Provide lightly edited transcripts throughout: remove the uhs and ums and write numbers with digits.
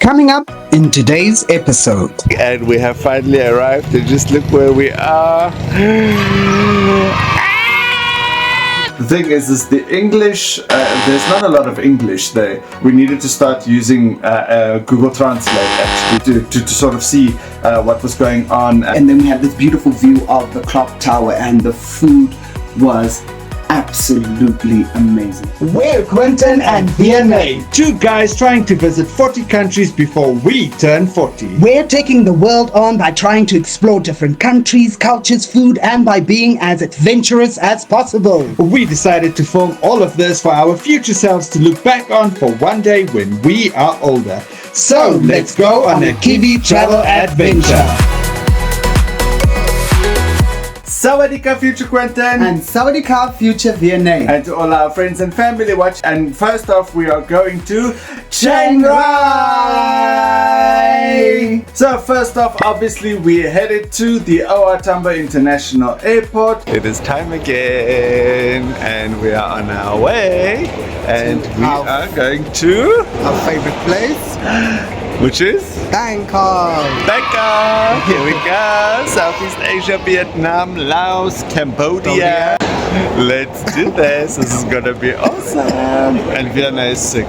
Coming up in today's episode. And we have finally arrived, and just look where we are. The thing is the English, there's not a lot of English there. We needed to start using Google Translate actually to sort of see what was going on. And then we had this beautiful view of the clock tower, and the food was absolutely amazing. We're Quentin and DNA, two guys trying to visit 40 countries before we turn 40. We're taking the world on by trying to explore different countries, cultures, food, and by being as adventurous as possible. We decided to film all of this for our future selves to look back on for one day when we are older. So let's go on a Kiwi travel adventure. Sawadee ka, future Quentin! And Sawadee ka, future DNA. And to all our friends and family watch. And first off, we are going to Chiang Rai! So first off, obviously, we headed to the Wat Huay Pla Kang International Airport. It is time again, and we are on our way. And we are going to our favorite place, which is Bangkok. Bangkok. Here we go. Southeast Asia, Vietnam, Laos, Cambodia. Let's do this. This is gonna be awesome. And Vienna is sick.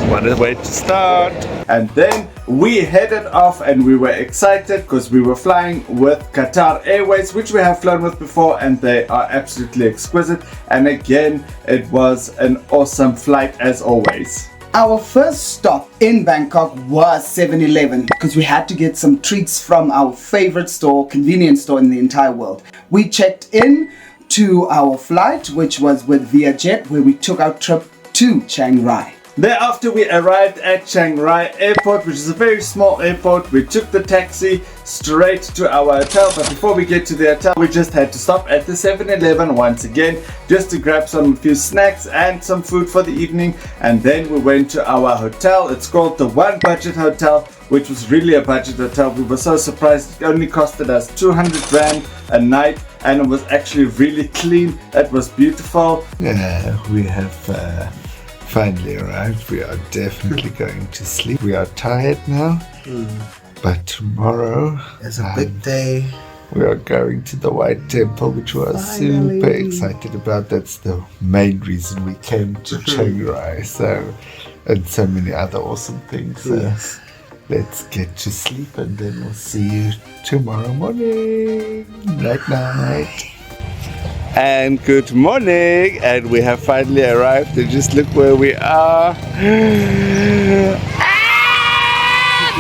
What a way to start. And then we headed off, and we were excited because we were flying with Qatar Airways, which we have flown with before, and they are absolutely exquisite. And again, it was an awesome flight as always. Our first stop in Bangkok was 7-Eleven because we had to get some treats from our favorite store, convenience store in the entire world. We checked in to our flight, which was with ViaJet, where we took our trip to Chiang Rai. Thereafter, we arrived at Chiang Rai Airport, which is a very small airport. We took the taxi straight to our hotel, but before we get to the hotel, we just had to stop at the 7-Eleven once again, just to grab a few snacks and some food for the evening. And then we went to our hotel. It's called the One Budget Hotel, which was really a budget hotel. We were so surprised. It only costed us 200 Rand a night, and it was actually really clean. It was beautiful. We have finally arrived. We are definitely going to sleep. We are tired now, but tomorrow It's a big day. we are going to the White Temple, which we are super excited about. That's the main reason we came to Chiang Rai. And so many other awesome things. Yes. Let's get to sleep, and then we'll see you tomorrow morning. Night night. And good morning, and we have finally arrived, and just look where we are.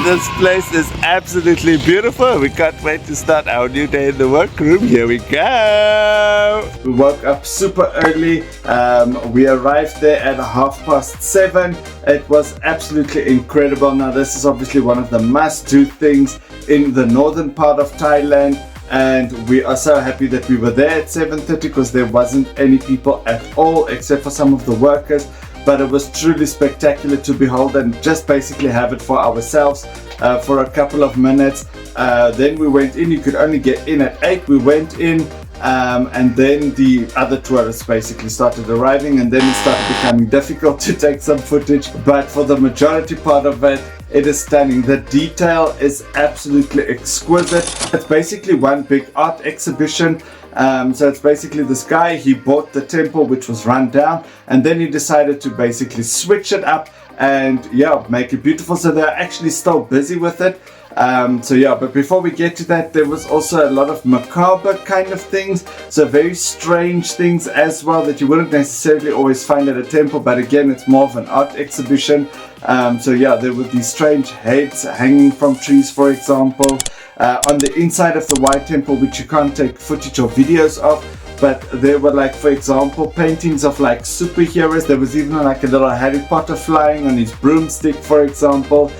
This place is absolutely beautiful. We can't wait to start our new day in the workroom. Here we go. We woke up super early. We arrived there at 7:30. It was absolutely incredible. Now, this is obviously one of the must-do things in the northern part of Thailand. And we are so happy that we were there at 7:30 because there wasn't any people at all except for some of the workers. But it was truly spectacular to behold and just basically have it for ourselves for a couple of minutes. Then we went in. You could only get in at 8. We went in, and then the other tourists basically started arriving, and then it started becoming difficult to take some footage. But for the majority part of it, it is stunning. The detail is absolutely exquisite. It's basically one big art exhibition. So it's basically this guy, he bought the temple which was run down, and then he decided to basically switch it up and make it beautiful. So they're actually still busy with it. But before we get to that, there was also a lot of macabre kind of things, so very strange things as well that you wouldn't necessarily always find at a temple, but again, it's more of an art exhibition. There were these strange heads hanging from trees, for example, on the inside of the White Temple, which you can't take footage or videos of. But there were, like, for example, paintings of like superheroes. There was even like a little Harry Potter flying on his broomstick, for example,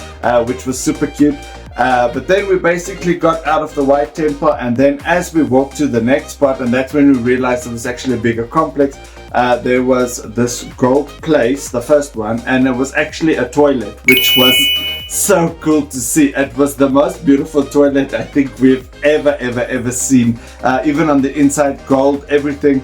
which was super cute. But then we basically got out of the White Temple, and then as we walked to the next spot, and that's when we realized it was actually a bigger complex, there was this gold place, the first one, and it was actually a toilet, which was so cool to see. It was the most beautiful toilet I think we've ever seen. Even on the inside, gold, everything.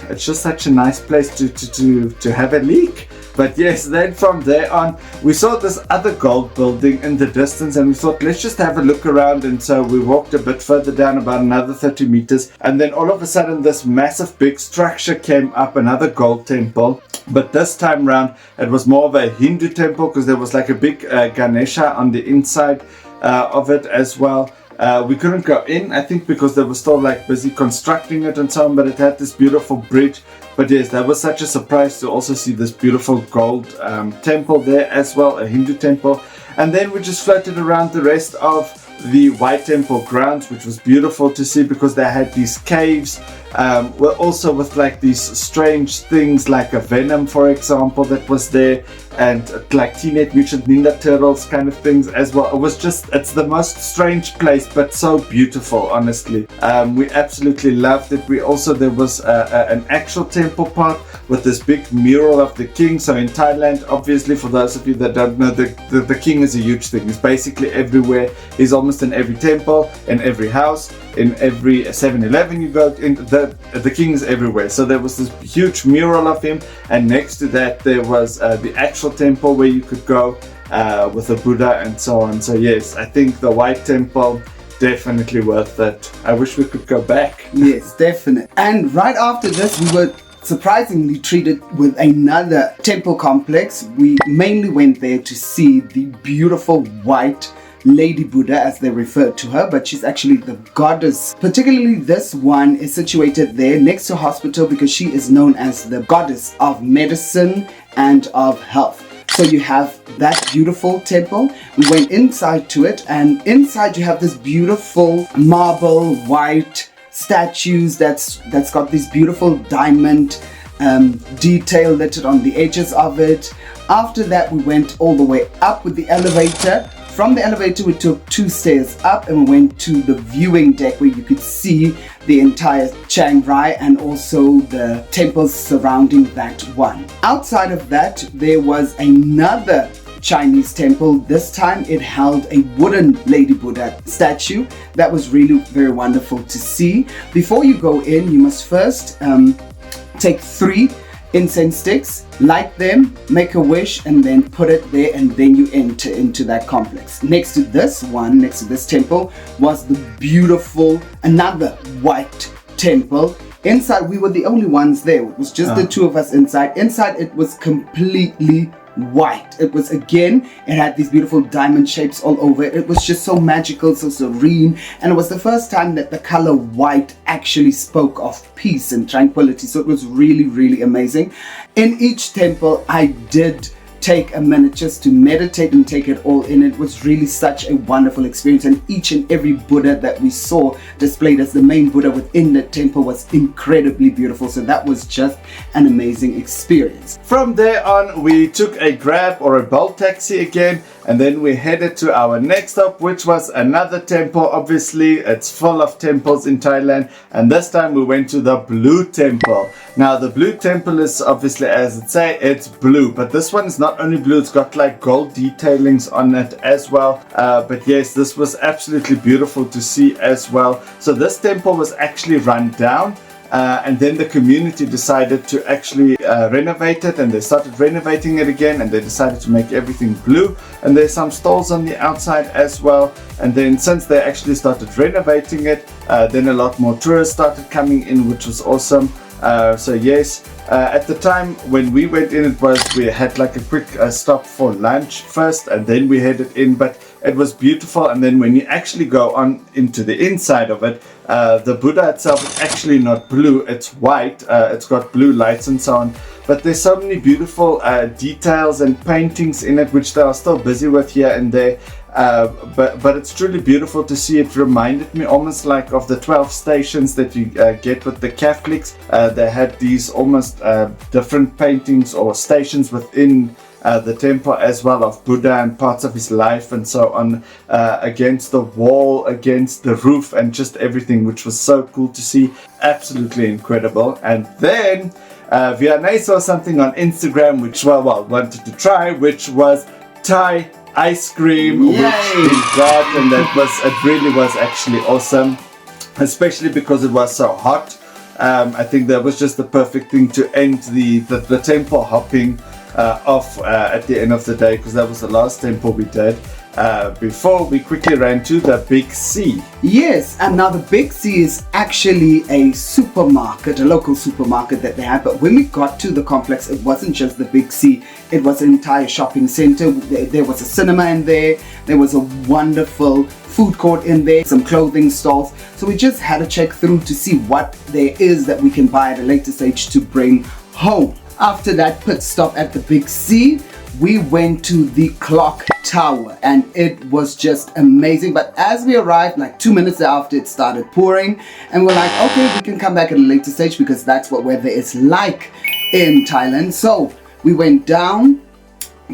It's just such a nice place to have a leak. But yes, then from there on, we saw this other gold building in the distance, and we thought, let's just have a look around. And so we walked a bit further down, about another 30 meters, and then all of a sudden this massive big structure came up, another gold temple. But this time round, it was more of a Hindu temple, because there was like a big Ganesha on the inside of it as well. We couldn't go in, I think, because they were still like busy constructing it and so on, but it had this beautiful bridge. But yes, that was such a surprise to also see this beautiful gold temple there as well, a Hindu temple. And then we just floated around the rest of the White Temple grounds, which was beautiful to see, because they had these caves, well, also with like these strange things like a venom, for example, that was there, and like Teenage Mutant Ninja Turtles kind of things as well. It was just, it's the most strange place, but so beautiful, honestly. We absolutely loved it. We also, there was an actual temple part with this big mural of the king. So in Thailand, obviously, for those of you that don't know, the king is a huge thing. He's basically everywhere. He's almost in every temple, in every house, in every 7-Eleven you go in. The king is everywhere. So there was this huge mural of him, and next to that there was the actual temple where you could go with a Buddha and so on. So yes, I think the White Temple, definitely worth it. I wish we could go back. Yes, definitely. And right after this, we were surprisingly treated with another temple complex. We mainly went there to see the beautiful white Lady Buddha, as they refer to her, but she's actually the goddess. Particularly this one is situated there next to a hospital, because she is known as the goddess of medicine and of health. So you have that beautiful temple. We went inside to it, and inside you have this beautiful marble white statues that's got this beautiful diamond detail littered on the edges of it. After that, we went all the way up with the elevator. From the elevator, we took 2 stairs up, and we went to the viewing deck where you could see the entire Chiang Rai and also the temples surrounding that one. Outside of that, there was another Chinese temple. This time it held a wooden Lady Buddha statue. That was really very wonderful to see. Before you go in, you must first take 3 incense sticks, light them, make a wish, and then put it there, and then you enter into that complex. Next to this one, next to this temple, was the beautiful, another white temple. Inside, we were the only ones there. It was just the 2 of us inside. Inside, it was completely white. It was, again, it had these beautiful diamond shapes all over it. It was just so magical, so serene, and it was the first time that the color white actually spoke of peace and tranquility. So it was really, really amazing. In each temple, I did take a minute just to meditate and take it all in. It was really such a wonderful experience, and each and every Buddha that we saw displayed as the main Buddha within the temple was incredibly beautiful. So that was just an amazing experience. From there on, we took a Grab or a Bolt taxi again, and then we headed to our next stop, which was another temple. Obviously, it's full of temples in Thailand, and this time we went to the Blue Temple. Now, the Blue Temple is obviously, as it say, it's blue, but this one is not only blue, it's got like gold detailings on it as well. But yes, this was absolutely beautiful to see as well. So this temple was actually run down. And then the community decided to actually renovate it, and they started renovating it again, and they decided to make everything blue, and there's some stalls on the outside as well. And then since they actually started renovating it, then a lot more tourists started coming in, which was awesome. So yes, at the time when we went in, we had like a quick stop for lunch first, and then we headed in, but it was beautiful. And then when you actually go on into the inside of it, the Buddha itself is actually not blue, it's white. It's got blue lights and so on, but there's so many beautiful details and paintings in it, which they are still busy with here and there. But it's truly beautiful to see. It reminded me almost like of the 12 stations that you get with the Catholics. They had these almost different paintings or stations within the temple as well, of Buddha and parts of his life and so on, against the wall, against the roof, and just everything, which was so cool to see. Absolutely incredible. And then Vianney saw something on Instagram which wanted to try, which was Thai ice cream. Yay! Which we got, and it really was actually awesome, especially because it was so hot. I think that was just the perfect thing to end the temple hopping off at the end of the day, because that was the last temple we did. Before we quickly ran to the Big C. Yes, and now the Big C is actually a supermarket, a local supermarket that they have. But when we got to the complex, it wasn't just the Big C, it was an entire shopping center. There was a cinema in there, there was a wonderful food court in there, some clothing stalls. So we just had to check through to see what there is that we can buy at a later stage to bring home. After that pit stop at the Big C, we went to the clock tower, and it was just amazing. But as we arrived, like 2 minutes after, it started pouring, and we're like, okay, we can come back at a later stage because that's what weather is like in Thailand. So we went down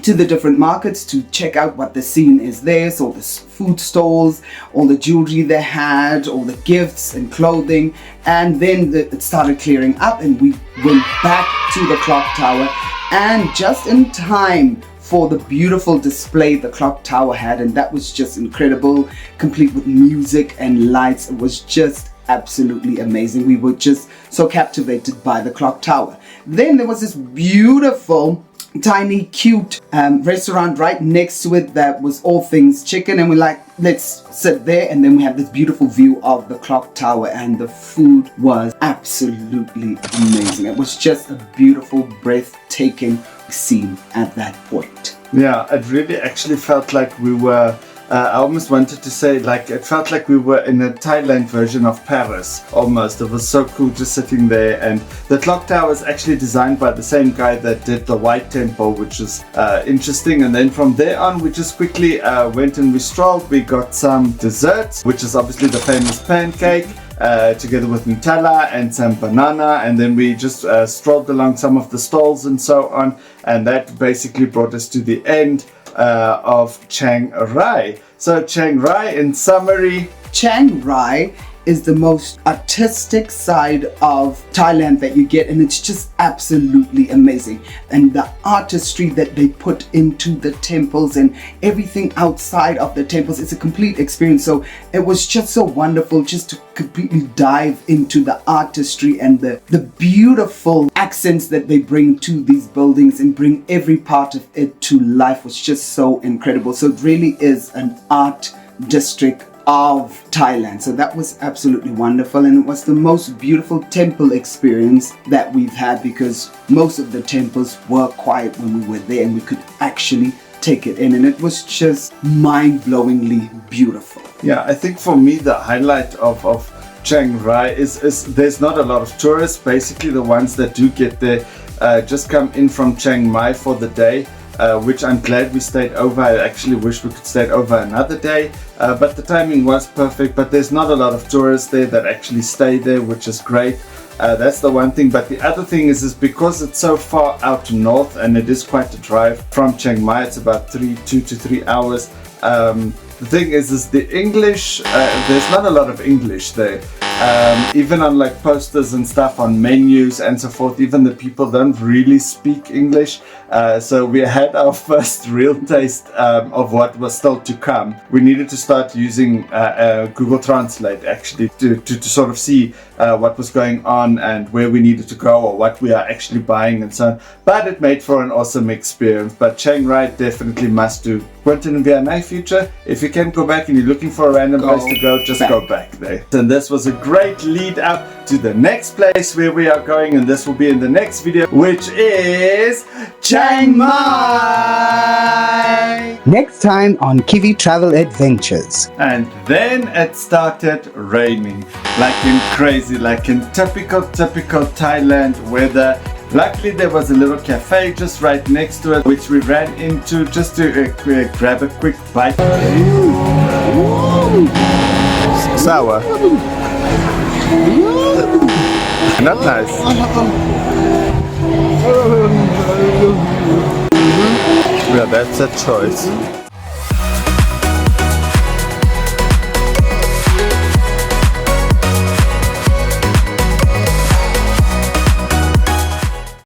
to the different markets to check out what the scene is there. So the food stalls, all the jewelry they had, all the gifts and clothing, and then it started clearing up, and we went back to the clock tower, and just in time for the beautiful display the clock tower had, and that was just incredible, complete with music and lights. It was just absolutely amazing. We were just so captivated by the clock tower. Then there was this beautiful tiny cute restaurant right next to it that was all things chicken, and we're like, let's sit there. And then we have this beautiful view of the clock tower, and the food was absolutely amazing. It was just a beautiful, breathtaking scene at that point. Yeah, it really actually felt like we were I almost wanted to say, like, it felt like we were in a Thailand version of Paris, almost. It was so cool just sitting there. And the clock tower is actually designed by the same guy that did the White Temple, which is interesting. And then from there on, we just quickly went and we strolled. We got some desserts, which is obviously the famous pancake, together with Nutella and some banana. And then we just strolled along some of the stalls and so on. And that basically brought us to the end of Chiang Rai. So Chiang Rai, in summary, Chiang Rai is the most artistic side of Thailand that you get, and it's just absolutely amazing. And the artistry that they put into the temples and everything outside of the temples, it's a complete experience. So it was just so wonderful just to completely dive into the artistry and the beautiful accents that they bring to these buildings and bring every part of it to life. Was just so incredible. So it really is an art district of Thailand. So that was absolutely wonderful, and it was the most beautiful temple experience that we've had, because most of the temples were quiet when we were there and we could actually take it in, and it was just mind-blowingly beautiful. Yeah, I think for me the highlight of Chiang Rai is there's not a lot of tourists. Basically the ones that do get there just come in from Chiang Mai for the day. Which I'm glad we stayed over. I actually wish we could stay over another day, but the timing was perfect. But there's not a lot of tourists there that actually stay there, which is great. That's the one thing. But the other thing is because it's so far out north, and it is quite a drive from Chiang Mai. It's about 2 to 3 hours. The thing is the English, there's not a lot of English there. Even on like posters and stuff, on menus and so forth, even the people don't really speak English. So we had our first real taste of what was still to come. We needed to start using Google Translate actually to sort of see what was going on and where we needed to go or what we are actually buying and so on. But it made for an awesome experience. But Chiang Rai definitely must do. Quentin and Vianney future, if you can go back and you're looking for a random place to go, just go back there. And this was a great lead up to the next place where we are going, and this will be in the next video, which is Chiang Mai. Next time on Kiwi Travel Adventures. And then it started raining, like in crazy, like in typical Thailand weather. Luckily there was a little cafe just right next to it, which we ran into just to grab a quick bite. Sour. Not nice. Yeah, that's a choice.